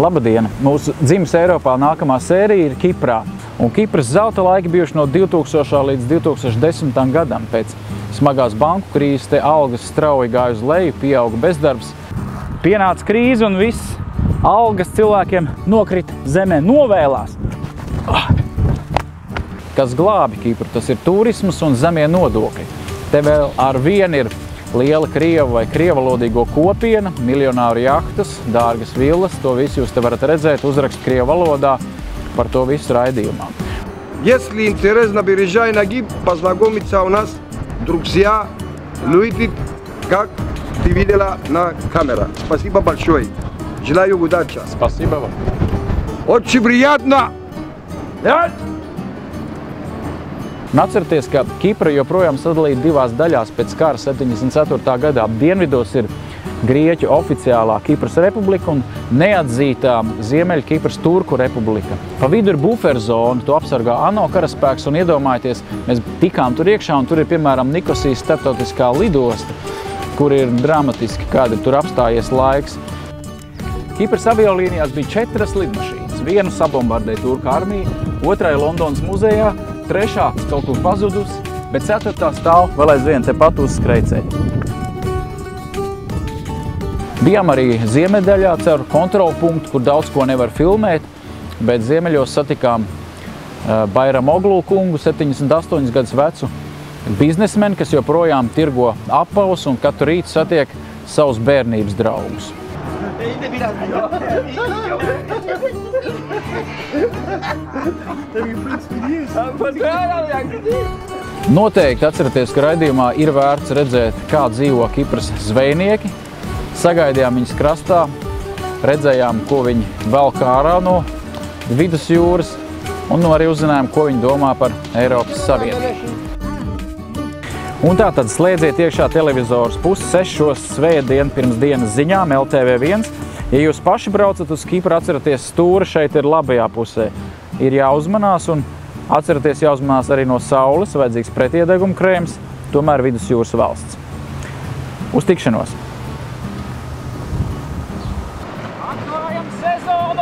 Labdien! Mūsu Dzimis Eiropā nākamā sērija ir Kiprā. Un Kipras zelta laiki bijuši no 2000. līdz 2010. gadam. Pēc smagās banku krīzes te algas strauji gāja uz leju, pieauga bezdarbs. Pienāca krīze un viss algas cilvēkiem nokrita zemē, novēlās. Kas glābi Kipru, tas ir turisms un zemie nodokļi. Te vēl ar vienu ir liela krievu vai krievalodīgo kopiena, miljonāru jahtas, dārgas villas. To visu jūs te varat redzēt, uzrakst krievu valodā par to visu раидījumā. Если интересно, приезжай на ГИБ, познакомиться у нас, друзья, люди, как ты видела на камере. Спасибо большое. Желаю удачи. Спасибо вам. Очень приятно. Atcerieties, ka Kipra joprojām sadalīta divās daļās pēc kara 74. gadā. Dienvidos ir Grieķu oficiālā Kipras republika un neatzītā Ziemeļkipras Turku republika. Pa vidu ir buferzona, to apsargā ANO karaspēks, un iedomājieties, mēs tikām tur iekšā, un tur ir, piemēram, Nikosijas starptautiskā lidosta, kur ir dramatiski, kāda tur apstājies laiks. Kipras aviolīnijās bija 4 lidmašīnas. Vienu sabombardēja Turku armija, otrai Londonas muzejā, 3. kaut kur pazudusi, bet 4. stāv vēl aizvien tepat uz skrejceļa. Bijām arī ziemeļdaļā caur kontrolu punktu, kur daudz ko nevar filmēt, bet ziemeļos satikām Bayramoglu kungu, 78 gadus vecu biznesmeni, kas joprojām tirgo apavus un katru rītu satiek savus bērnības draugus. Noteikti atcerieties, ka raidījumā ir vērts redzēt, kā dzīvo Kipras zvejnieki. Sagaidījām viņus krastā, redzējām, ko viņi velk ārā no vidusjūras un arī uzzinājām, ko viņi domā par Eiropas Savienību. Un tā tad slēdziet iekšā televizors 5:30 svētdien pirms dienas ziņām LTV1. Ja jūs paši braucat uz Kipru, atcerieties, stūra šeit ir labajā pusē. Ir jāuzmanās un atcerieties jāuzmanās arī no saules, vajadzīgs pretiedeguma krēms, tomēr vidusjūras valsts. Uz tikšanos! Atklājam sezonu!